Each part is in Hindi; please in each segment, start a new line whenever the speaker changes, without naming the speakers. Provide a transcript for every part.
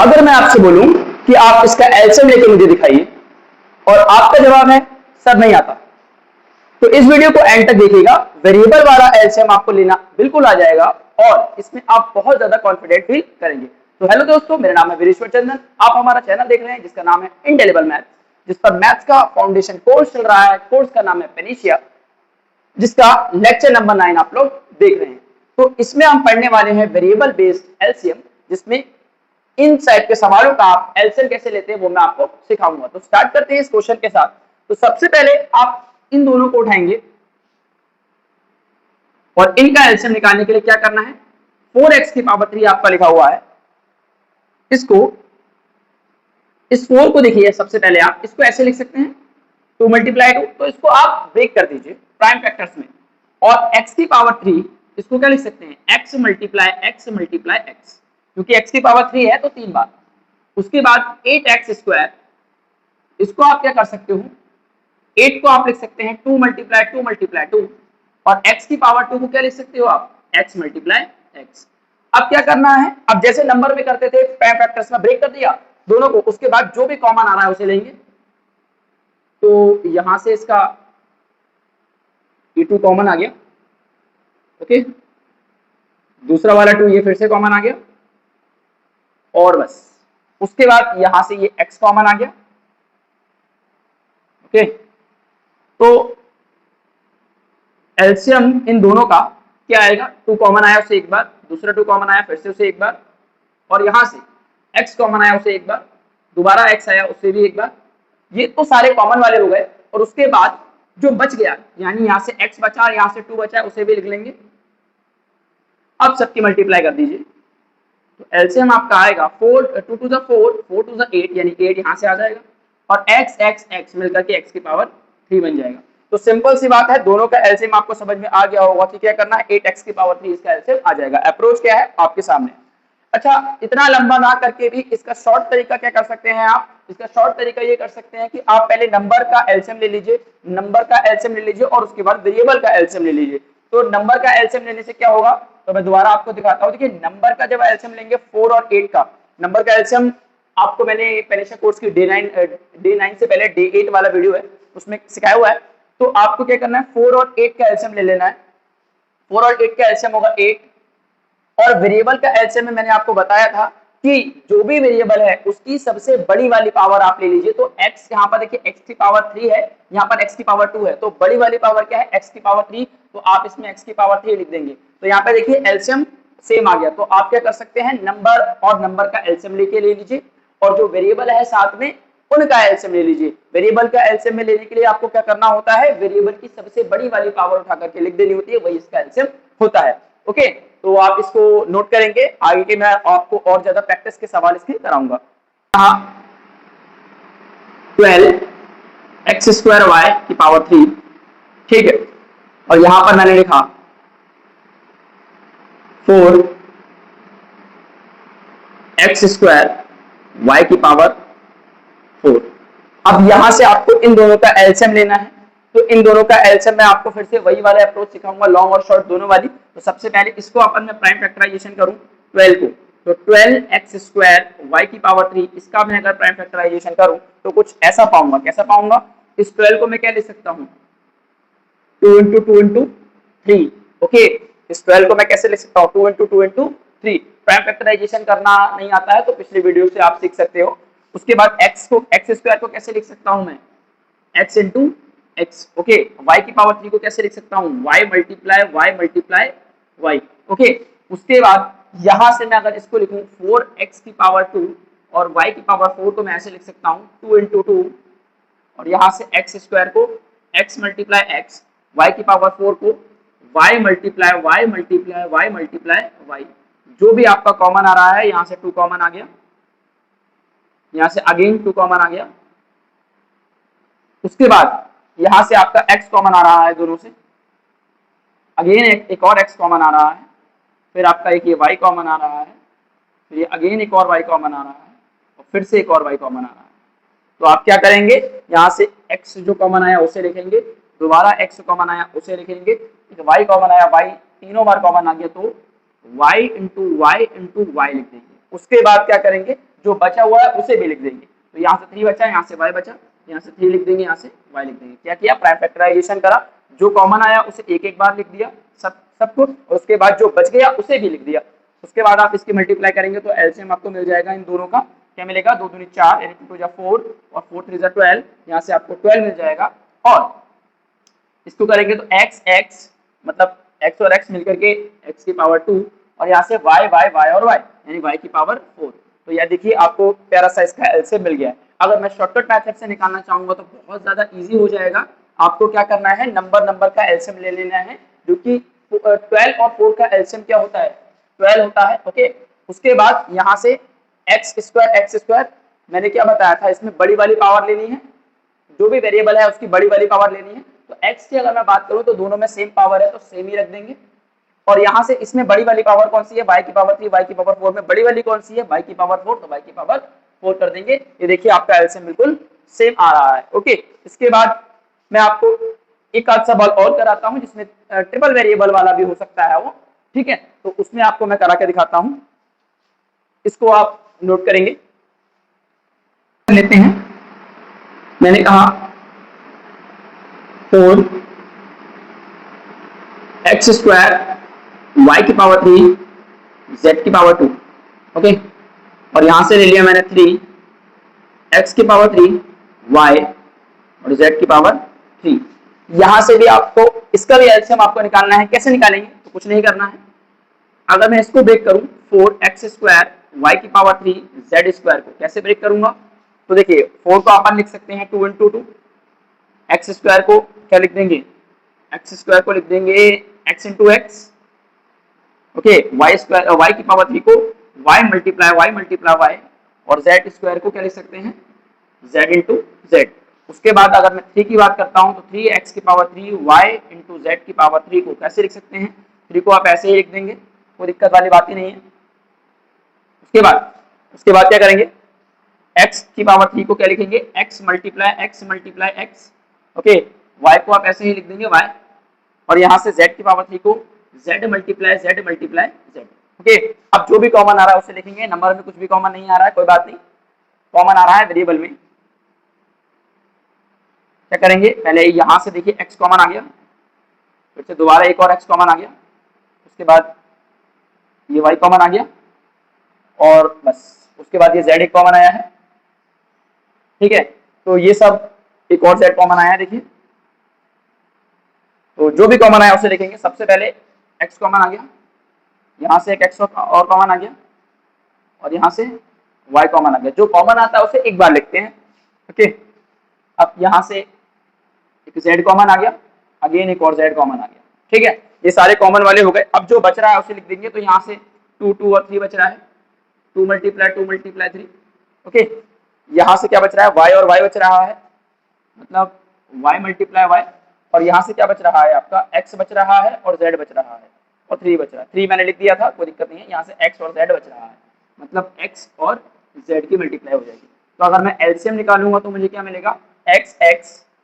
अगर मैं आपसे बोलूं कि आप इसका एलसीएम लेके मुझे दिखाइए और आपका जवाब है सर नहीं आता, तो इस वीडियो को एंड तक देखिएगा। वेरिएबल वाला एलसीएम आपको लेना बिल्कुल आ जाएगा और इसमें आप बहुत ज्यादा कॉन्फिडेंट फील करेंगे। तो हेलो दोस्तों, मेरा नाम है वीरेश्वर चंदन। आप हमारा चैनल देख रहे हैं जिसका नाम है इंडेलिबल मैथ्स, जिस पर मैथ्स का फाउंडेशन कोर्स चल रहा है। कोर्स का नाम है पेनिशिया, जिसका लेक्चर नंबर 9 आप लोग देख रहे हैं। तो इसमें हम पढ़ने वाले हैं वेरिएबल बेस्ड एलसीएम, जिसमें इन टाइप के सवालों का आप एलसीएम कैसे लेते हैं वो मैं आपको सिखाऊंगा। तो स्टार्ट करते हैं इस क्वेश्चन के साथ। तो सबसे पहले आप इन दोनों को उठाएंगे और इनका एलसीएम निकालने के लिए क्या करना है, 4x की पावर 3 आपका लिखा हुआ है, इस 4 को देखिए। सबसे पहले आप इसको ऐसे लिख सकते हैं 2 मल्टीप्लाई 2, तो इसको आप ब्रेक कर दीजिए प्राइम फैक्टर्स में, और x की पावर 3 इसको क्या लिख सकते हैं, x मल्टीप्लाई x, क्योंकि x की पावर 3 है तो 3 बार। उसके बाद 8x स्क्वायर, इसको आप क्या कर सकते हो, 8 को आप लिख सकते हैं 2 मल्टीप्लाई 2, और x की पावर 2 को क्या लिख सकते हो आप, x मल्टीप्लाई x। अब क्या करना है, अब जैसे नंबर में करते थे प्राइम फैक्टर्स में ब्रेक कर दिया दोनों को, उसके बाद जो भी कॉमन आ रहा है उसे लेंगे। तो यहां से इसका ये 2 कॉमन आ गया, ओके, दूसरा वाला 2 ये फिर से कॉमन आ गया, और बस उसके बाद यहां से ये x कॉमन आ गया, ओके। तो एलसीएम इन दोनों का क्या आएगा, 2 कॉमन आया उसे एक बार, दूसरा 2 कॉमन आया फिर से उसे एक बार, और यहां से x कॉमन आया उसे एक बार, दोबारा x आया उसे भी एक बार। ये तो सारे कॉमन वाले हो गए, और उसके बाद जो बच गया, यानी यहां से x बचा और यहां से 2 बचा, उसे भी लिख लेंगे। अब सबकी मल्टीप्लाई कर दीजिए, तो एलसीएम आपका आएगा 4 2 टू द 4 4 टू द 8, यानी 8 यहां से आ जाएगा, और x x x मिलकर के x की पावर 3 बन जाएगा। तो सिंपल सी बात है, दोनों का एलसीएम आपको समझ में आ गया होगा कि क्या करना है, 8x की पावर 3 इसका एलसीएम आ जाएगा। अप्रोच क्या है आपके सामने। अच्छा, इतना लंबा ना करके भी इसका शॉर्ट तरीका क्या कर सकते हैं आप, इसका शॉर्ट तरीका ये कर सकते हैं कि आप पहले नंबर का एलसीएम ले लीजिए, और उसके बाद वेरिएबल का एलसीएम ले लीजिए। तो नंबर का एलसीएम लेने से क्या होगा, तो मैं दोबारा आपको दिखाता हूं। देखिए, नंबर का जब एलसीएम लेंगे 4 और 8 का, नंबर का एलसीएम आपको मैंने पेनिशिया कोर्स की डे 9 से पहले डे 8 वाला वीडियो है उसमें सिखाया हुआ है। तो आपको क्या करना है, 4 और 8 का एलसीएम ले लेना है। 4 और 8 का एलसीएम होगा 8, और वेरिएबल का एलसीएम में मैंने आपको बताया था कि जो भी वेरिएबल है उसकी सबसे बड़ी वाली पावर आप ले लीजिए। तो x यहाँ पर देखिए x की पावर 3 है, यहाँ पर x की पावर 2 है, तो बड़ी वाली पावर क्या है, x की पावर 3, तो आप इसमें x की पावर 3 लिख देंगे। तो यहाँ पे देखिए एलसीएम सेम आ गया। तो आप क्या कर सकते हैं, नंबर और नंबर का एलसीएम लेके ले लीजिए, और जो वेरिएबल है साथ में उनका एलसीएम ले लीजिए। वेरिएबल का एलसीएम में लेने के लिए आपको क्या करना होता है, वेरिएबल की सबसे बड़ी वाली पावर उठा करके लिख देनी होती है, वही इसका एलसीएम होता है। ओके, तो आप इसको नोट करेंगे, आगे के मैं आपको और ज्यादा प्रैक्टिस के सवाल इसके कराऊंगा। 12 एक्स स्क्वायर वाई की पावर 3, ठीक है, और यहां पर मैंने लिखा 4 एक्स स्क्वायर वाई की पावर 4। अब यहां से आपको इन दोनों का एलसीएम लेना है। तो इन दोनों का एलसीएम मैं आपको फिर से वही वाला अप्रोच सिखाऊंगा, लॉन्ग और शॉर्ट दोनों वाली। तो सबसे पहले इसको अपन मैं प्राइम फैक्टराइजेशन करूं 12 को, तो 12 एक्स स्क्वायर वाई की पावर 3, इसका मैं अगर प्राइम फैक्टराइजेशन करूं तो कुछ ऐसा पाऊंगा। कैसा पाऊंगा, इस 12 को मैं क्या लिख सकता हूं, 2 इंटू 2 इंटू 3, ओके। इस 12 को मैं कैसे लिख सकता हूं, 2 इंटू 2 इंटू 3। प्राइम फैक्टराइजेशन करना नहीं आता है तो पिछले वीडियो से आप सीख सकते हो। उसके बाद x को, एक्स स्क्वायर को कैसे लिख सकता हूं मैं, x into x, okay. y की पावर 3 को कैसे लिख सकता हूं, y मल्टीप्लाई y, ओके। उसके बाद यहां से मैं अगर इसको लिखूं 4x की पावर 2 और y की पावर 4 को मैं ऐसे लिख सकता हूं 2 इंटू 2, और यहां से x स्क्वायर को x मल्टीप्लाई x, y की पावर 4 को y मल्टीप्लाई y। जो भी आपका कॉमन आ रहा है, यहां से 2 कॉमन आ गया, यहां से अगेन 2 कॉमन आ गया। उसके बाद यहां से आपका x कॉमन आ रहा है दोनों से, अगेन एक और x कॉमन आ रहा है, फिर आपका एक ये y कॉमन आ रहा है, फिर ये अगेन एक और y कॉमन आ रहा है, और फिर से एक और y कॉमन आ रहा है। तो आप क्या करेंगे, यहां से x जो कॉमन आया उसे लिखेंगे, दोबारा x कॉमन आया उसे लिखेंगे, y कॉमन आया, y तीनों बार कॉमन आ गया तो y इंटू y लिख देंगे। उसके बाद क्या करेंगे, जो बचा हुआ है उसे भी लिख देंगे। तो यहाँ से 3 बचा, यहाँ से y बचा, यहाँ से 3 लिख देंगे, यहाँ से y लिख देंगे। क्या किया, प्राइम फैक्टराइजेशन करा, जो कॉमन आया उसे एक एक बार लिख दिया सब कुछ, और उसके बाद जो बच गया उसे भी लिख दिया। उसके बाद आप इसकी मल्टीप्लाई करेंगे तो एलसीएम आपको मिल जाएगा इन दोनों का। क्या मिलेगा, 2 दूनी 4 यानी 2 4 और 4 3 12, यहाँ से आपको 12 मिल जाएगा। और इसको करेंगे तो x मतलब x और x मिलकर के x की पावर 2, और यहाँ से y और y यानी y की पावर 4। तो यह देखिए आपको प्यारा सा इसका एलसीएम मिल गया है। अगर मैं शॉर्टकट मेथड से निकालना चाहूंगा तो बहुत ज्यादा इजी हो जाएगा। आपको क्या करना है, नंबर का एलसीएम ले लेना है, जो कि 12 और 4 का एलसीएम क्या होता है, 12 होता है। ओके, उसके बाद यहाँ से एक्स स्क्वायर मैंने क्या बताया था, इसमें बड़ी वाली पावर लेनी है, जो भी वेरिएबल है उसकी बड़ी वाली पावर लेनी है। तो x की अगर मैं बात करूं तो दोनों में सेम पावर है तो सेम ही रख देंगे। और यहाँ से इसमें बड़ी वाली पावर कौन सी है, y की पावर 3, y की पावर 4 में बड़ी वाली कौन सी है, y की पावर 4, तो y की पावर 4 कर देंगे। ये देखिए आपका एलसीएम बिल्कुल सेम आ रहा है। ओके, इसके बाद मैं आपको एक आध सवाल और कराता हूँ जिसमें ट्रिपल वेरिएबल वाला भी हो सकता है वो, ठीक है, तो उसमें आपको मैं करा के दिखाता हूँ, इसको आप नोट करेंगे। लेते हैं, मैंने कहा 4 एक्स स्क्वायर वाई की पावर 3 जेड की पावर 2। ओके, और यहां से ले लिया मैंने 3 एक्स की पावर 3 वाई और जेड की पावर 3। यहां से भी आपको इसका भी एलसीएम आपको निकालना है। कैसे निकालेंगे, तो कुछ नहीं करना है। अगर मैं इसको ब्रेक करूं 4 एक्स स्क्वायर वाई की पावर 3 जेड स्क्वायर को कैसे ब्रेक करूंगा, तो देखिए 4 को अपन लिख सकते हैं 2 into 2, एक्स स्क्वायर को क्या लिख देंगे, एक्स स्क्वायर को लिख देंगे x into x. Okay, y square y की पावर 3 को वाई मल्टीप्लाई वाई, और जेड स्क्वायर को क्या लिख सकते हैं, जेड इंटू जेड। उसके बाद अगर मैं 3 की बात करता हूं तो 3 एक्स की पावर 3 वाई इंटू जेड की पावर 3 को कैसे लिख सकते हैं, 3 को आप ऐसे ही लिख देंगे, कोई दिक्कत वाली बात ही नहीं है। उसके बाद क्या करेंगे, x की पावर 3 को क्या लिखेंगे, x multiply x। Okay, y को आप ऐसे ही लिख देंगे y, और यहां से z की पावर 3 को z मल्टीप्लाई z। ओके, अब जो भी कॉमन आ रहा है उसे लिखेंगे। नंबर में कुछ भी कॉमन नहीं आ रहा है, कोई बात नहीं, कॉमन आ रहा है वेरिएबल में। क्या करेंगे, पहले यहां से देखिए x कॉमन आ गया, फिर से दोबारा एक और x कॉमन आ गया, उसके बाद ये y कॉमन आ गया, और बस उसके बाद ये z एक कॉमन आया है। ठीक है, तो ये सब एक और z कॉमन आया है। देखिए, तो जो भी कॉमन आया उसे लिखेंगे। सबसे पहले x कॉमन आ गया, यहाँ से एक x और कॉमन आ गया, और यहाँ से y कॉमन आ गया। जो कॉमन आता है उसे एक बार लिखते हैं। ओके, अब यहाँ से एक z कॉमन आ गया, अगेन एक और z कॉमन आ गया। ठीक है, ये सारे कॉमन वाले हो गए। अब जो बच रहा है उसे लिख देंगे। तो यहाँ से 2 2 और 3 बच रहा है, 2 मल्टीप्लाई 3। ओके, यहाँ से क्या बच रहा है, y और y बच रहा है, मतलब y मल्टीप्लाई y, और यहाँ से क्या बच रहा है आपका, x बच रहा है और z बच रहा है, और 3 बच रहा है। 3 मैंने लिख दिया था, कोई दिक्कत नहीं है। यहाँ से x और z बच रहा है, मतलब x और z की मल्टीप्लाई हो जाएगी। तो अगर मैं एलसीएम निकालूंगा तो मुझे क्या मिलेगा, x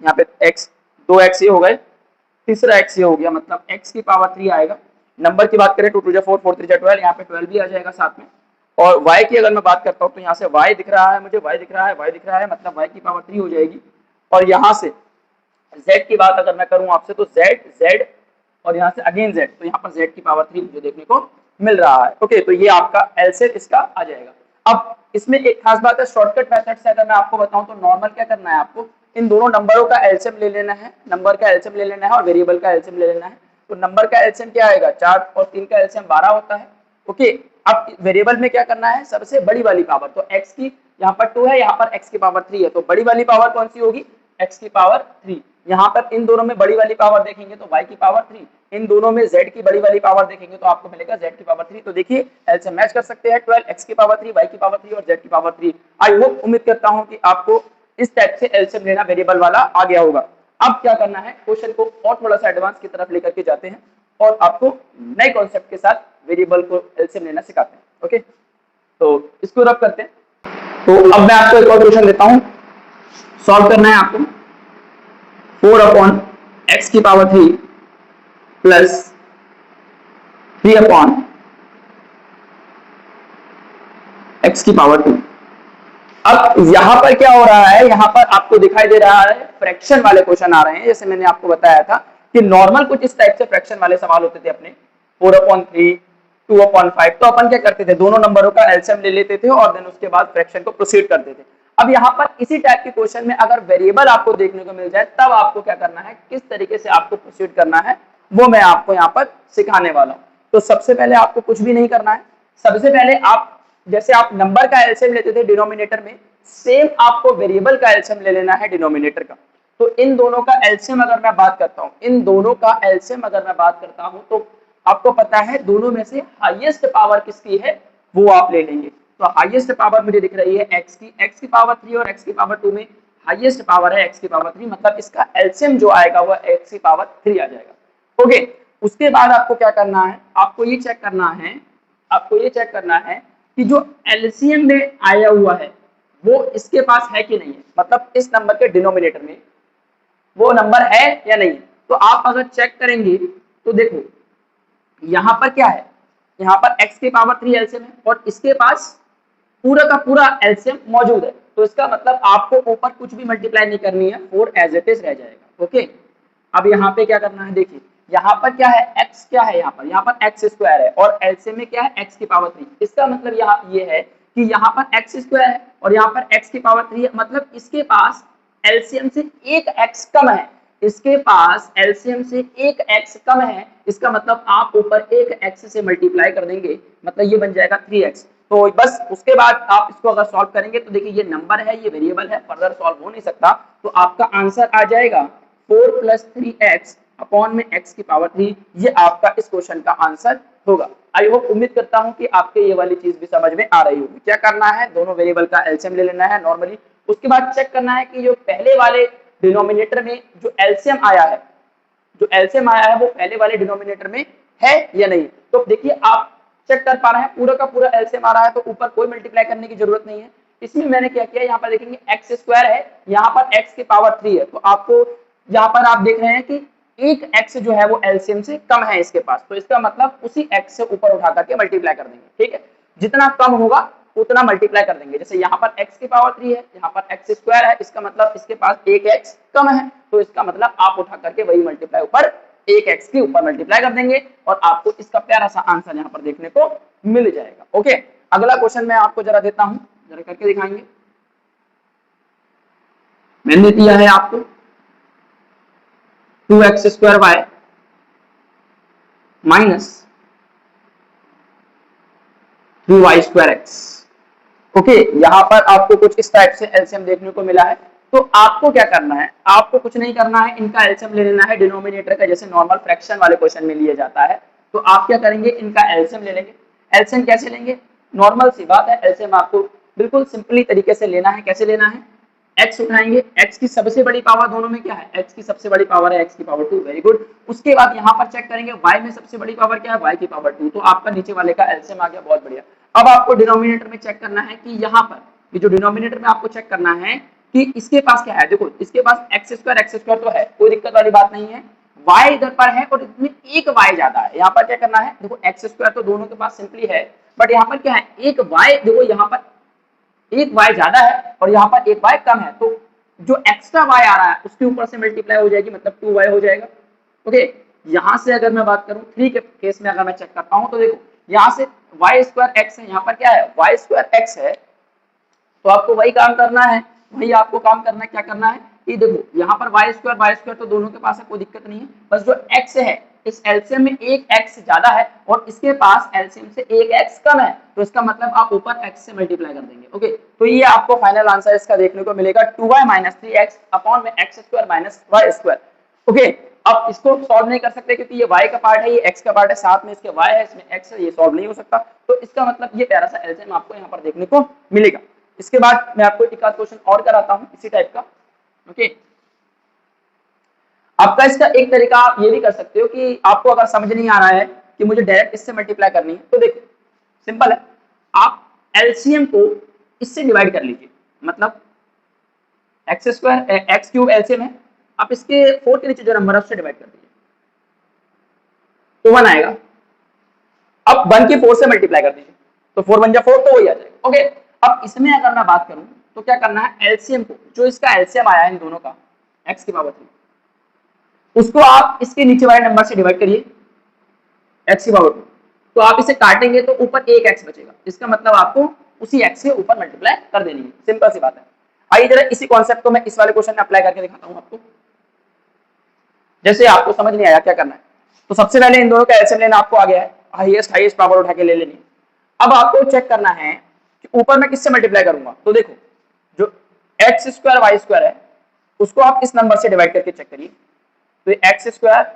यहाँ पे x 2x ये हो गए, तीसरा x ये हो गया, मतलब x की पावर 3 आएगा। नंबर की बात करें 2 2 4 4 3 12, यहाँ पे 12 भी आ जाएगा साथ में। और y की अगर मैं बात करता हूँ तो यहाँ से y दिख रहा है मुझे, y दिख रहा है, मतलब y की पावर 3 हो जाएगी। और यहाँ से z की बात अगर मैं करूँ आपसे तो z और यहाँ से अगेन z, तो यहाँ पर z की पावर 3 मुझे देखने को मिल रहा है। ओके, तो ये आपका एलसीएम इसका आ जाएगा। अब इसमें एक खास बात है, शॉर्टकट मेथड से अगर मैं आपको बताऊं तो नॉर्मल क्या करना है, आपको इन दोनों नंबरों का एलसीएम ले लेना है, नंबर का एलसीएम ले लेना है और वेरिएबल का एलसीएम ले लेना है। तो नंबर का एलसीएम क्या आएगा, 4 और 3 का एलसीएम 12 होता है। ओके, अब वेरिएबल में क्या करना है, सबसे बड़ी वाली पावर, तो x की यहाँ पर 2 है, यहाँ पर x की पावर 3 है, तो बड़ी वाली पावर कौन सी होगी, x की पावर 3। यहाँ पर इन दोनों में बड़ी वाली पावर देखेंगे तो y की पावर 3, इन दोनों में z की बड़ी वाली पावर देखेंगे तो आपको मिलेगा z की पावर 3। तो देखिए एलसीएम मैच कर सकते हैं, 12 x की पावर 3, y की पावर 3 और z की पावर 3। आई होप, उम्मीद करता हूं कि आपको इस टाइप से एलसीएम लेना वेरिएबल वाला आ गया होगा। अब क्या करना है, क्वेश्चन को और थोड़ा सा एडवांस की तरफ लेकर के जाते हैं और आपको नए कॉन्सेप्ट के साथ वेरिएबल को एलसीएम लेना सिखाते हैं। ओके, तो इसको रब करते हैं। तो अब मैं आपको एक और क्वेश्चन देता हूं, सॉल्व करना है आपको। 4 अपॉन एक्स की पावर 3 प्लस 3 अपॉन एक्स की पावर 2। अब यहाँ पर क्या हो रहा है, यहाँ पर आपको दिखाई दे रहा है फ्रैक्शन वाले क्वेश्चन आ रहे हैं। जैसे मैंने आपको बताया था कि नॉर्मल कुछ इस टाइप से फ्रैक्शन वाले सवाल होते थे अपने 4/3, 2/5। तो अपन क्या करते थे, दोनों नंबरों का एलसीएम ले लेते थे और देन उसके बाद फ्रैक्शन को प्रोसीड करते थे। अब यहाँ पर इसी टाइप के क्वेश्चन में अगर वेरिएबल आपको देखने को मिल जाए तब आपको क्या करना है, किस तरीके से आपको प्रोसीड करना है, वो मैं आपको यहाँ पर सिखाने वाला हूँ। तो सबसे पहले आपको कुछ भी नहीं करना है। सबसे पहले आप जैसे आप नंबर का एलसीएम लेते थे डिनोमिनेटर में, सेम आपको वेरिएबल का एलसीएम ले लेना है डिनोमिनेटर का। तो इन दोनों का एलसीएम अगर मैं बात करता हूं, इन दोनों का एलसीएम अगर मैं बात करता हूं तो आपको पता है दोनों में से हाईएस्ट पावर किसकी है वो आप ले लेंगे। तो हाईएस्ट पावर मुझे दिख रही है x की पावर 3 और x की पावर 2 में हाईएस्ट पावर है x की पावर 3, मतलब इसका एलसीएम जो आएगा वो x की पावर 3 आ जाएगा। ओके, उसके बाद आपको क्या करना है, आपको ये चेक करना है कि जो एलसीएम में आया हुआ है वो इसके पास है कि नहीं है, मतलब इस नंबर के डिनोमिनेटर में वो नंबर है या नहीं। तो आप अगर चेक करेंगे तो देखो यहां पर क्या है, यहां पर x की पावर 3 एलसीएम है और इसके पास पूरा का पूरा एलसीएम मौजूद है। तो इसका मतलब आपको ऊपर कुछ भी मल्टीप्लाई नहीं करनी है, 4 एज इट इज रह जाएगा। ओके, अब यहाँ पे क्या करना है, देखिए यहाँ पर क्या है, x क्या है, यहाँ पर x स्क्वायर है और एलसीएम में क्या है x की पावर 3। इसका मतलब यहाँ ये है कि यहाँ पर x स्क्वायर है और यहाँ पर x की पावर 3 है, मतलब इसके पास एलसीएम से एक x कम है, इसके पास एलसीएम से एक x कम है। इसका मतलब आप ऊपर एक x से मल्टीप्लाई कर देंगे, मतलब ये बन जाएगा 3x। तो बस उसके बाद आप इसको अगर सॉल्व करेंगे तो देखिए ये नंबर है, ये वेरिएबल है, फर्दर सॉल्व हो नहीं सकता। तो आपका आंसर आ जाएगा 4 + 3x अपॉन में x की पावर 3। ये आपका इस क्वेश्चन का आंसर होगा। आई होप, उम्मीद करता हूं कि आपके ये वाली चीज भी समझ में आ रही होगी। क्या करना है, दोनों वेरिएबल का एलसीएम ले लेना है नॉर्मली। उसके बाद चेक करना है कि जो पहले वाले डिनोमिनेटर में जो एलसीएम आया है, वो पहले वाले डिनोमिनेटर में है या नहीं। तो देखिए आप चेक कर पा रहे हैं पूरा का पूरा एलसीएम आ रहा है, तो ऊपर कोई मल्टीप्लाई करने की जरूरत नहीं है। इसमें मैंने क्या किया, यहाँ पर देखेंगे x स्क्वायर है, यहाँ पर x की पावर 3 है, तो आपको यहाँ पर आप देख रहे हैं कि एक x जो है वो एलसीएम से कम है इसके पास, तो इसका मतलब उसी x से ऊपर उठा करके मल्टीप्लाई कर देंगे। ठीक है, जितना कम होगा उतना मल्टीप्लाई कर देंगे। जैसे यहाँ पर x की पावर 3 है, यहाँ पर x स्क्वायर है, इसका मतलब इसके पास एक x कम है, तो इसका मतलब आप उठा करके वही मल्टीप्लाई ऊपर एक x के ऊपर मल्टीप्लाई कर देंगे और आपको इसका प्यारा सा आंसर यहाँ पर देखने को मिल जाएगा। ओके, अगला क्वेश्चन मैं आपको जरा देता हूं, जरा करके दिखाएंगे। मैंने दिया है आपको 2x² माइनस 3y²x। ओके, यहाँ पर आपको कुछ इस टाइप से एलसीएम देखने को मिला है। तो आपको क्या करना है, आपको कुछ नहीं करना है, इनका एलसीएम ले लेना है डिनोमिनेटर का, जैसे नॉर्मल फ्रैक्शन वाले क्वेश्चन में लिया जाता है। तो आप क्या करेंगे, इनका एलसीएम ले लेंगे। एलसीएम कैसे लेंगे, नॉर्मल सी बात है, एलसीएम आपको बिल्कुल सिंपली तरीके से लेना है। कैसे लेना है, x उठाएंगे, x की सबसे बड़ी पावर दोनों में क्या है, x की सबसे बड़ी पावर है x की पावर 2, वेरी गुड। उसके बाद यहाँ पर चेक करेंगे y में सबसे बड़ी पावर क्या है, y की पावर 2, तो आपका नीचे वाले का एलसीएम आ गया, बहुत बढ़िया। अब आपको डिनोमिनेटर में चेक करना है कि यहाँ पर ये जो डिनोमिनेटर में आपको चेक करना है कि इसके पास क्या है। देखो इसके पास x² तो है, कोई दिक्कत वाली बात नहीं है। y इधर पर है और इसमें एक y ज्यादा है। यहाँ पर क्या करना है, देखो x² तो दोनों के पास सिंपली है, बट यहाँ पर क्या है, एक y, देखो यहाँ पर एक y ज्यादा है और यहाँ पर एक y कम है, तो जो एक्स्ट्रा y आ रहा है उसके ऊपर से मल्टीप्लाई हो जाएगी, मतलब 2y हो जाएगा। ओके, यहाँ से अगर मैं बात करूं 3 के केस में अगर मैं चेक करता हूं तो देखो यहाँ से y²x है, यहाँ पर क्या है y²x है, तो आपको वही काम करना है, वही आपको काम करना है। क्या करना है, ये देखो यहाँ पर y² तो दोनों के पास है, कोई दिक्कत नहीं है, बस जो x है इस एलसीएम में एक x ज्यादा है और इसके पास एलसीएम से एक x कम है, तो इसका मतलब आप ऊपर x से मल्टीप्लाई कर देंगे। ओके, तो ये आपको फाइनल आंसर इसका देखने को मिलेगा 2y - 3x अपॉन में x² - y²। ओके, अब इसको सॉल्व नहीं कर सकते क्योंकि ये y का पार्ट है, ये x का पार्ट है, साथ में इसके y है, इसमें x है, ये सॉल्व नहीं हो सकता। तो इसका मतलब ये प्यारा सा एलसीएम आपको यहाँ पर देखने को मिलेगा। इसके बाद मैं आपको एक आध क्वेश्चन और कराता हूं इसी टाइप का। ओके, आपका इसका एक तरीका आप ये भी कर सकते हो कि आपको अगर समझ नहीं आ रहा है कि मुझे डायरेक्ट इससे मल्टीप्लाई करनी है, तो देखो सिंपल है, आप एलसीएम को इससे डिवाइड कर लीजिए, मतलब x² एलसीएम है, आप इसके 4 के नीचे जो नंबर है उससे डिवाइड कर दीजिए, तो 1 आएगा। अब 1 की 4 से मल्टीप्लाई कर दीजिए, तो 4 × 1 = 4, तो वही आ जाएगा। ओके, अब इसमें अगर मैं बात करूं तो क्या करना है, एलसीएम को, जो इसका एलसीएम आया है इन दोनों का x की पावर 3, उसको आप इसके नीचे वाले नंबर से डिवाइड करिए x की पावर 2, तो आप इसे काटेंगे तो ऊपर एक x बचेगा, इसका मतलब आपको उसी x से ऊपर मल्टीप्लाई कर देनी है, सिंपल सी बात है। आइए जरा इसी कॉन्सेप्ट को मैं इस वाले क्वेश्चन में अप्लाई करके दिखाता हूं आपको, जैसे आपको समझ नहीं आया क्या करना है। तो सबसे पहले इन दोनों का एलसीएम लेना आपको आ गया है, हाईएस्ट पावर उठा के ले लेनी। अब आपको चेक करना है कि ऊपर मैं किससे मल्टीप्लाई करूंगा, तो देखो जो एक्स स्क्वायर वाई स्क्वायर है उसको आप इस नंबर से डिवाइड करके चेक करिए, तो ये एक्स स्क्वायर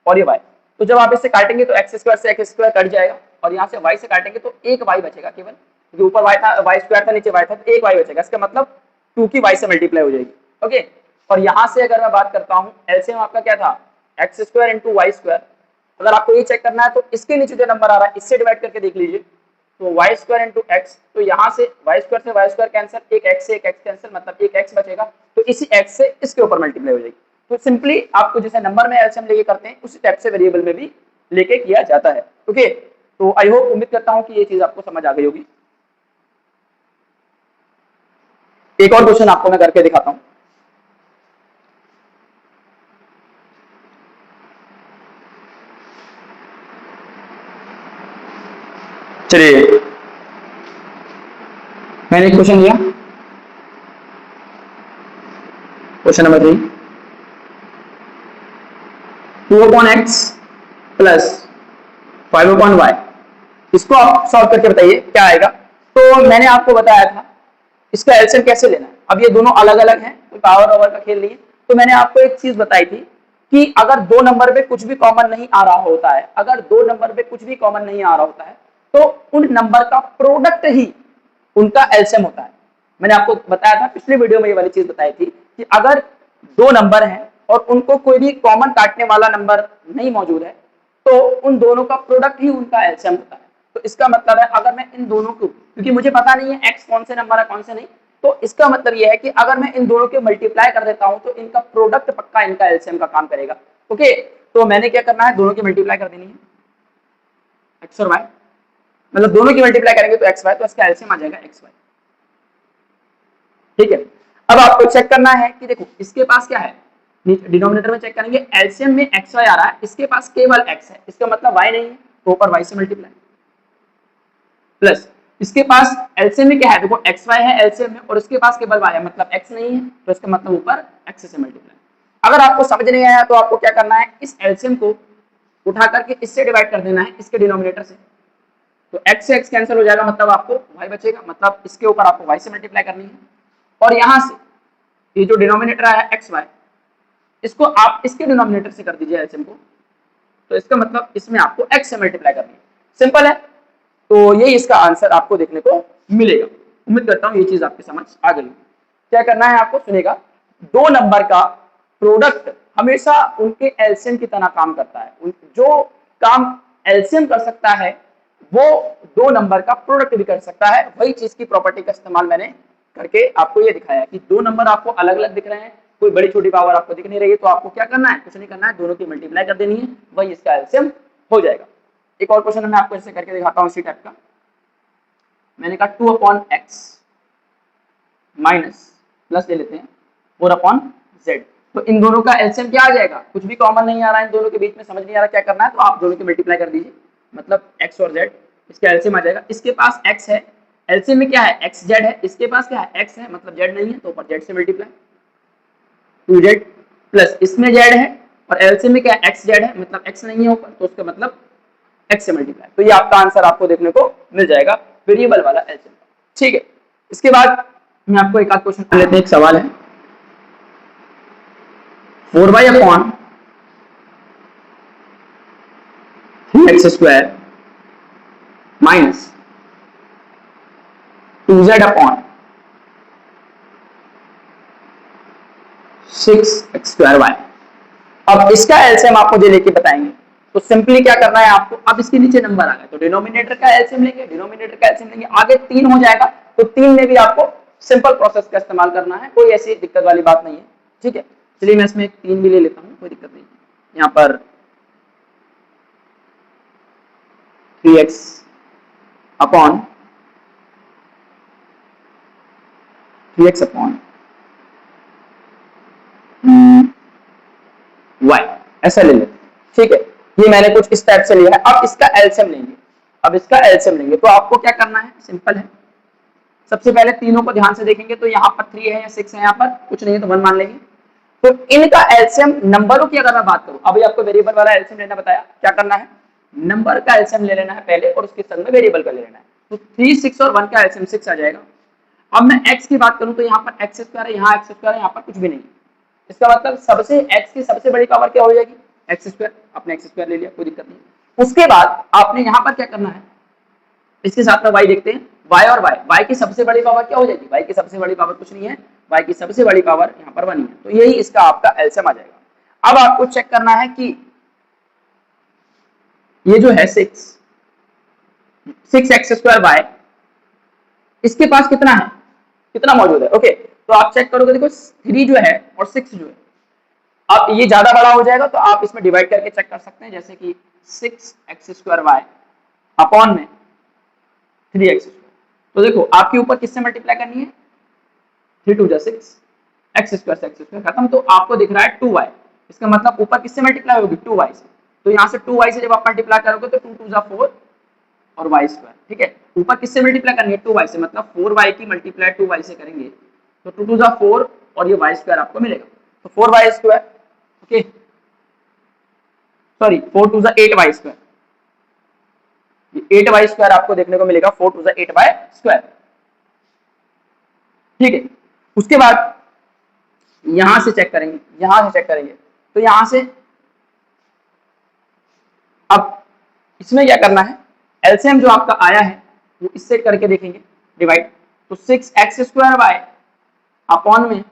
और ये वाई, तो जब आप इससे काटेंगे तो एक्स स्क्वायर से एक्स स्क्वायर कट जाएगा और यहाँ से वाई से काटेंगे तो एक वाई बचेगा केवल, क्योंकि ऊपर वाई था, वाई स्क्वायर था, नीचे वाई था, तो एक वाई बचेगा, इसका मतलब 2 की वाई से मल्टीप्लाई हो जाएगी। ओके, और यहाँ से अगर मैं बात करता हूँ एलसीएम आपका क्या था, x square into y square, अगर आपको ये चेक करना है तो इसके नीचे जो नंबर आ रहा है इससे डिवाइड करके देख लीजिए, तो वाई स्क्वायर इंटू एक्स, तो यहाँ से वाई स्क्वायर कैंसिल, एक एक्स से एक एक्स कैंसिल, मतलब एक एक्स बचेगा, तो इसी एक्स से इसके ऊपर मल्टीप्लाई हो जाएगी। तो सिंपली आपको जैसे नंबर में एलसीएम लेके करते हैं उसी टाइप से वेरिएबल में भी लेके किया जाता है। ओके, तो आई होप, उम्मीद करता हूँ कि ये चीज आपको समझ आ गई होगी। एक और क्वेश्चन आपको मैं करके दिखाता हूँ। चलिए मैंने एक क्वेश्चन लिया, question number 3, 2/x plus 5/y, इसको आप सॉल्व करके बताइए क्या आएगा। तो मैंने आपको बताया था इसका एलसीएम कैसे लेना है, अब ये दोनों अलग अलग हैं, कोई पावर ओवर का खेल नहीं है। तो मैंने आपको एक चीज बताई थी कि अगर दो नंबर पे कुछ भी कॉमन नहीं आ रहा होता है, अगर दो नंबर पे कुछ भी कॉमन नहीं आ रहा होता है तो उन नंबर का प्रोडक्ट ही उनका एलसीएम होता है। मैंने आपको बताया था पिछले वीडियो में, ये वाली चीज बताई थी कि अगर दो नंबर हैं और उनको कोई भी कॉमन काटने वाला नंबर नहीं मौजूद है तो उन दोनों का प्रोडक्ट ही उनका एलसीएम होता है। तो इसका मतलब है अगर मैं इन दोनों को, क्योंकि मुझे पता नहीं है एक्स कौन से नंबर है कौन से नहीं, तो इसका मतलब यह है कि अगर मैं इन दोनों के मल्टीप्लाई कर देता हूं तो इनका प्रोडक्ट पक्का इनका एलसीएम का काम करेगा। ओके, तो मैंने क्या करना है, दोनों की मल्टीप्लाई कर देनी है, एक्स और वाई, मतलब दोनों की मल्टीप्लाई करेंगे तो एक्स वाई, तो इसका एलसीएम आ जाएगा एक्स वाई। ठीक है, अब आपको चेक करना है कि देखो इसके पास क्या है, डिनोमिनेटर में चेक करेंगे, एलसीएम में एक्स वाई आ रहा है, इसके पास केवल एक्स है, इसका मतलब वाई नहीं है, तो ऊपर वाई से मल्टीप्लाई, प्लस इसके पास एलसीएम में क्या है, देखो एक्स वाई है एलसीएम में और इसके पास केवल वाई है, मतलब एक्स नहीं है, तो इसका मतलब ऊपर एक्स से मल्टीप्लाई। अगर आपको समझ नहीं आया तो आपको क्या करना है, इस एलसीएम को उठा करके इससे डिवाइड कर देना है, इसके डिनोमिनेटर से, तो एक्स से एक्स कैंसिल हो जाएगा, मतलब आपको वाई बचेगा, मतलब इसके ऊपर आपको वाई से मल्टीप्लाई करनी है, और यहां से ये जो डिनोमिनेटर आया एक्स वाई, इसको आप इसके डिनोमिनेटर से कर दीजिए एलसीएम को, तो इसका मतलब इसमें आपको x से मल्टीप्लाई करनी है, सिंपल है। तो यही इसका आंसर आपको देखने को मिलेगा। उम्मीद करता हूं ये चीज आपकी समझ आ गई। क्या करना है आपको, सुनेगा, दो नंबर का प्रोडक्ट हमेशा उनके एलसीएम की तरह काम करता है, जो काम एलसीएम कर सकता है वो दो नंबर का प्रोडक्ट भी कर सकता है, वही चीज की प्रॉपर्टी का इस्तेमाल मैंने करके आपको ये दिखाया कि दो नंबर आपको अलग अलग दिख रहे हैं, कोई बड़ी छोटी पावर आपको दिख नहीं रही है, तो आपको क्या करना है, कुछ नहीं करना है, दोनों की मल्टीप्लाई कर देनी है, वही इसका एलसीएम हो जाएगा। एक और क्वेश्चन मैं आपको ऐसे करके दिखाता हूँ इसी टाइप का, मैंने कहा 2/x माइनस प्लस ले लेते हैं 4/z, तो इन दोनों का एलसीएम क्या आ जाएगा, कुछ भी कॉमन नहीं आ रहा है इन दोनों के बीच में, समझ नहीं आ रहा क्या करना है, तो आप दोनों की मल्टीप्लाई कर दीजिए, मतलब x और z, इसका एलसीएम आ जाएगा, इसके पास x है, एलसीएम में क्या है एक्स जेड है, इसके पास क्या है x है, मतलब z नहीं है, तो ऊपर z से मल्टीप्लाई, 2z प्लस इसमें z है और एलसीएम में क्या है एक्स जेड है, मतलब x नहीं है ऊपर, तो उसका मतलब x से मल्टीप्लाई, तो ये आपका आंसर आपको देखने को मिल जाएगा वेरिएबल वाला एलसीएम। ठीक है, इसके बाद मैं आपको एक आध क्वेश्चन कर लेते हैं, एक सवाल है 4y/3x² माइनस 2z/6x²y, अब इसका एलसीएम आप मुझे लेके बताएंगे, तो सिंपली क्या करना है आपको, अब इसके नीचे नंबर आ गए तो डिनोमिनेटर का एलसीएम लेंगे, डिनोमिनेटर का एलसीएम लेंगे, आगे 3 हो जाएगा, तो 3 में भी आपको सिंपल प्रोसेस का इस्तेमाल करना है, कोई ऐसी दिक्कत वाली बात नहीं है। ठीक है, चलिए मैं इसमें 3 भी ले लेता हूँ, कोई दिक्कत नहीं, यहाँ पर 3x 3x अपॉन y ऐसा ले लेते हैं, ठीक है। ये मैंने कुछ इस टाइप से लिया है। अब इसका एलसीएम लेंगे, अब इसका एलसीएम लेंगे तो आपको क्या करना है, सिंपल है। सबसे पहले तीनों को ध्यान से देखेंगे तो यहाँ पर 3 है या 6 है, यहाँ पर कुछ नहीं है तो 1 मान लेंगे। तो इनका एलसीएम नंबरों की अगर मैं बात करूं, अभी आपको वेरिएबल वाला एलसीएम लेना बताया, क्या करना है, नंबर का एलसीएम ले लेना है पहले और उसके संग में वेरिएबल का ले लेना है। तो 3, 6 और 1 का एलसीएम 6 आ जाएगा। अब मैं x की बात करूं तो यहाँ पर x स्क्वायर है, यहाँ x स्क्वायर है, यहाँ पर कुछ भी नहीं। इसका मतलब सबसे x की सबसे बड़ी पावर क्या हो जाएगी, x स्क्वायर। आपने x स्क्वायर ले लिया, कोई दिक्कत नहीं। उसके बाद आपने यहाँ पर क्या करना है, इसके साथ में y देखते हैं, y और y की सबसे बड़ी पावर क्या हो जाएगी, y की सबसे बड़ी पावर कुछ नहीं है, y की सबसे बड़ी पावर यहाँ पर 1 ही है। तो यही इसका आपका एलसीएम आ जाएगा। अब आपको चेक करना है कि ये जो है 6x स्क्वायर y, इसके पास कितना है, कितना मौजूद है। ओके, तो आप चेक करोगे, देखो 3 जो है और 6 जो है, अब ये ज्यादा बड़ा हो जाएगा तो आप इसमें डिवाइड करके चेक कर सकते हैं, जैसे कि 6x स्क्वायर y अपॉन में 3x स्क्वायर। तो देखो आपके ऊपर किससे मल्टीप्लाई करनी है, 3 2 6, x स्क्वायर से x स्क्वायर खत्म। तो आपको दिख रहा है 2y, इसका मतलब ऊपर किससे मल्टीप्लाई होगी, 2y से। तो यहाँ से 2y से जब आप मल्टीप्लाई करोगे तो 2 2 4 और y स्क्वायर, ठीक है। ऊपर किससे मल्टीप्लाई करनी है, 2y से, मतलब 4y की मल्टीप्लाई 2y से करेंगे तो 2 2 4 और ये y स्क्वायर आपको मिलेगा। तो 4y square, okay, sorry 4 2 8y square, 8y square आपको देखने को मिलेगा, 4 2 8y स्क्वायर, ठीक है। उसके बाद यहां से चेक करेंगे, यहां से चेक करेंगे तो यहां से अब इसमें क्या करना है, एलसीएम जो आपका आया है वो इससे करके देखेंगे डिवाइड। तो 6x स्क्वायर y अपॉन में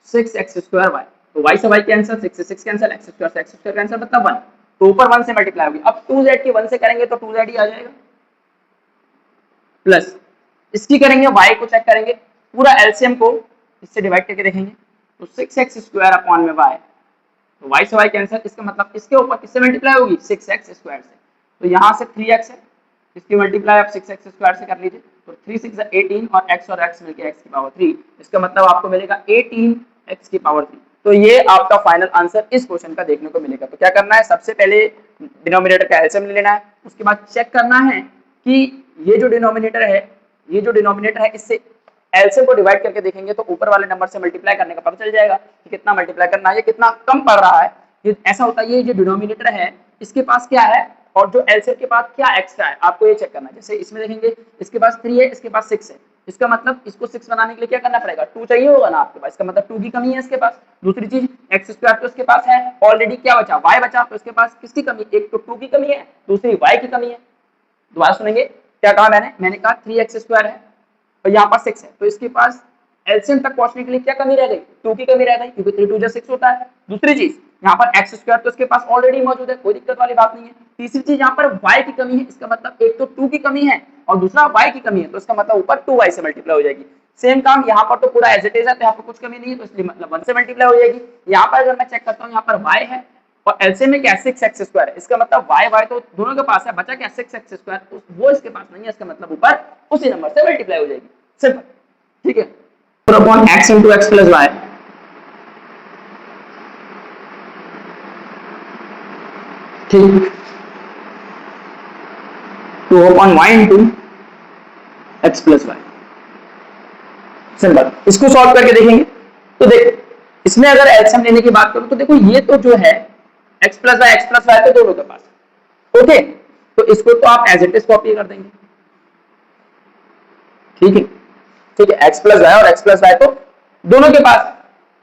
6x स्क्वायर y, तो y से y कैंसिल, 6 से 6 कैंसिल, x स्क्वायर से x स्क्वायर कैंसिल, मतलब 1। तो ऊपर 1 से मल्टीप्लाई होगी। अब 2z की 1 से करेंगे तो 2z ही आ जाएगा, प्लस इसकी करेंगे y को चेक करेंगे, पूरा एलसीएम को इससे डिवाइड करके देखेंगे। तो 6x स्क्वायर अपॉन में y, तो y से y कैंसिल, इसका मतलब इसके ऊपर किससे मल्टीप्लाई होगी, 6x स्क्वायर से। तो यहाँ से 3x है, इसकी मल्टीप्लाई आप 6x स्क्वायर से कर लीजिए। तो 3 6 18 और x मिलके x की पावर 3, इसका मतलब आपको मिलेगा 18x की पावर 3। तो ये आपका फाइनल आंसर इस क्वेश्चन का देखने को मिलेगा। तो क्या करना है, सबसे पहले डिनोमिनेटर का एलसीएम ले लेना है, उसके बाद चेक करना है कि ये जो डिनोमिनेटर है, ये जो डिनोमिनेटर है, इससे एलसीएम को डिवाइड करके देखेंगे तो ऊपर वाले नंबर से मल्टीप्लाई करने का पता चल जाएगा कि कितना मल्टीप्लाई करना है, ये कितना कम पड़ रहा है। ये ऐसा होता है, ये जो डिनोमिनेटर है इसके पास क्या है और जो एलसीएम के पास क्या एक्स्ट्रा है, आपको ये चेक करना है। जैसे इसमें देखेंगे, इसके पास 3 है, इसके पास 6 है, इसका मतलब इसको 6 बनाने के लिए क्या करना पड़ेगा, 2 चाहिए होगा ना आपके पास, इसका मतलब 2 की कमी है इसके पास। दूसरी चीज x स्क्वायर तो इसके पास है ऑलरेडी, क्या बचा, y बचा, तो इसके पास किसकी कमी, एक तो 2 की कमी है, दूसरी y की कमी है। दोबारा सुनेंगे, क्या कहा मैंने कहा 3x स्क्वायर है और यहाँ पर 6 है, तो इसके पास एलसीएम तक पहुंचने के लिए क्या कमी रह गई, 2 की कमी रह गई, क्योंकि 3 2 6 होता है। दूसरी चीज यहाँ पर x स्क्वायर तो इसके पास ऑलरेडी मौजूद है, कोई दिक्कत वाली बात नहीं है। तीसरी चीज यहाँ पर y की कमी है, इसका मतलब एक तो 2 की कमी है और दूसरा y की कमी है, तो इसका मतलब ऊपर 2y से मल्टीप्लाई हो जाएगी। सेम काम यहाँ पर तो पूरा एज इट इज है, तो यहाँ पर कुछ कमी नहीं है, तो इसलिए मतलब 1 से मल्टीप्लाई हो जाएगी। यहाँ पर अगर मैं चेक करता हूँ, यहाँ पर y है और एलसीएम में क्या 6x स्क्वायर है, इसका मतलब y तो दोनों के पास है, बचा क्या 6x स्क्वायर, तो वो इसके पास नहीं है, इसका मतलब ऊपर उसी नंबर से मल्टीप्लाई हो जाएगी, सिंपल, ठीक है। 4/x into x plus y, ठीक, 2/y into x plus y, simple. इसको सॉल्व करके देखेंगे तो देख, इसमें अगर एलसीएम लेने की बात करूं तो देखो ये तो जो है x plus y तो दोनों के पास, ओके, तो इसको तो आप एज इट इज कॉपी कर देंगे, ठीक है, ठीक है, x प्लस वाई और x प्लस वाई तो दोनों के पास।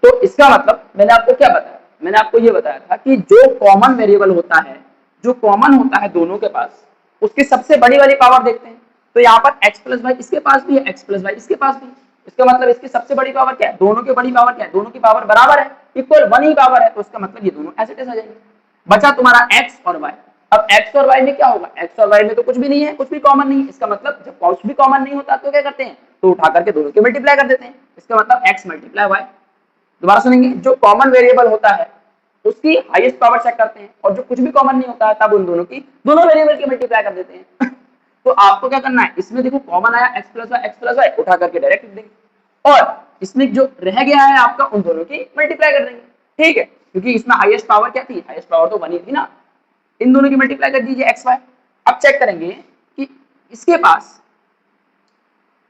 तो इसका मतलब मैंने आपको क्या बताया, मैंने आपको ये बताया था कि जो कॉमन वेरिएबल होता है, जो कॉमन होता है दोनों के पास, उसकी सबसे बड़ी वाली पावर देखते हैं। तो यहाँ पर x प्लस वाई इसके पास भी है, x प्लस वाई इसके पास भी है, इसका मतलब इसकी सबसे बड़ी पावर क्या है, दोनों की बड़ी पावर क्या है, दोनों की पावर बराबर है, इक्वल 1 ही पावर है, तो इसका मतलब ये दोनों एज इट इज आ जाएंगे। बचा तुम्हारा x और y। अब x और y में क्या होगा, x और y में तो कुछ भी नहीं है, कुछ भी कॉमन नहीं है, इसका मतलब जब कुछ भी कॉमन नहीं होता तो क्या करते हैं, तो उठा करके दोनों के मल्टीप्लाई कर देते हैं, इसका मतलब x मल्टीप्लाई y। दोबारा सुनेंगे, जो कॉमन वेरिएबल होता है उसकी हाईएस्ट पावर चेक करते हैं, और जो कुछ भी कॉमन नहीं होता है तब उन दोनों की दोनों वेरिएबल की मल्टीप्लाई कर देते हैं। तो आपको क्या करना है, इसमें देखो कॉमन आया x प्लस वाई, उठा करके डायरेक्ट लिख देंगे। और इसमें जो रह गया है आपका उन दोनों की मल्टीप्लाई कर देंगे, ठीक है, क्योंकि इसमें हाईएस्ट पावर क्या थी, हाईएस्ट पावर तो 1 ही थी ना, इन दोनों की मल्टीप्लाई कर दीजिए एक्स वाई। अब चेक करेंगे कि इसके पास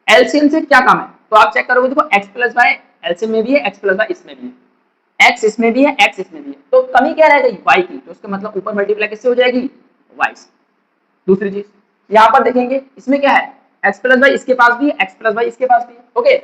एलसीएम से क्या कम है, तो आप चेक करोगे देखो एक्स प्लस वाई एलसीएम में भी है, एक्स प्लस वाई इसमें भी है, एक्स इसमें भी है, एक्स इसमें भी है, तो कमी क्या रह गई वाई की, तो इसका मतलब ऊपर मल्टीप्लाई किससे हो जाएगी, वाई से। दूसरी चीज यहाँ पर देखेंगे इसमें क्या है, एक्स प्लस वाई इसके पास भी है, एक्स प्लस वाई इसके पास भी है, ओके।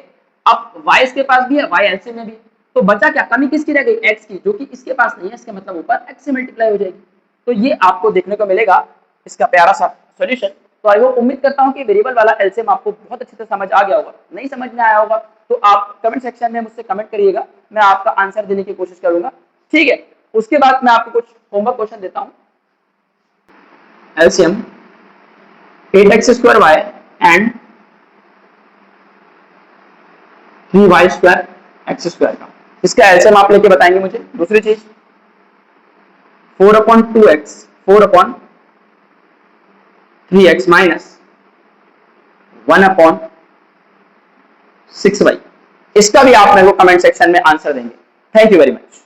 अब वाई इसके पास भी है, वाई एलसीएम में भी है, तो बचा क्या, कमी किसकी रह गई, एक्स की, जो कि इसके पास नहीं है, इसका मतलब ऊपर एक्स से मल्टीप्लाई हो जाएगी। तो ये आपको देखने को मिलेगा इसका प्यारा सा सॉल्यूशन। तो आई होप, उम्मीद करता हूं कि वेरिएबल वाला एलसीएम आपको बहुत अच्छे से समझ आ गया होगा। नहीं समझ में आया होगा तो आप कमेंट सेक्शन में मुझसे कमेंट करिएगा, मैं आपका आंसर देने की कोशिश करूंगा, ठीक है। उसके बाद मैं आपको कुछ होमवर्क क्वेश्चन देता हूं। LCM 8x² and 3y² x² का, इसका एलसीएम आप लेके बताएंगे मुझे। दूसरी चीज 4/2x 4/3x माइनस 1/6y, इसका भी आप मेरे को कमेंट सेक्शन में आंसर देंगे। Thank you very much.